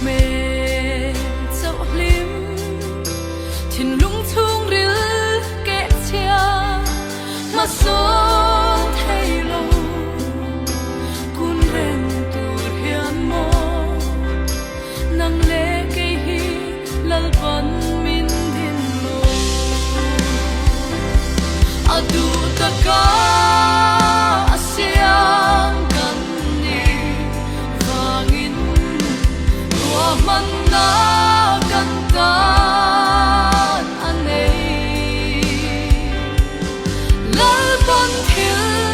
mê dẫu lim thiên lung thung rứ kẻ chia mà số thay lâu cun ren tu hiền mô nang lê cây hi lal ban min din lo adu taka asiang kan ni vangin tua man na kan tan anei lal ban thil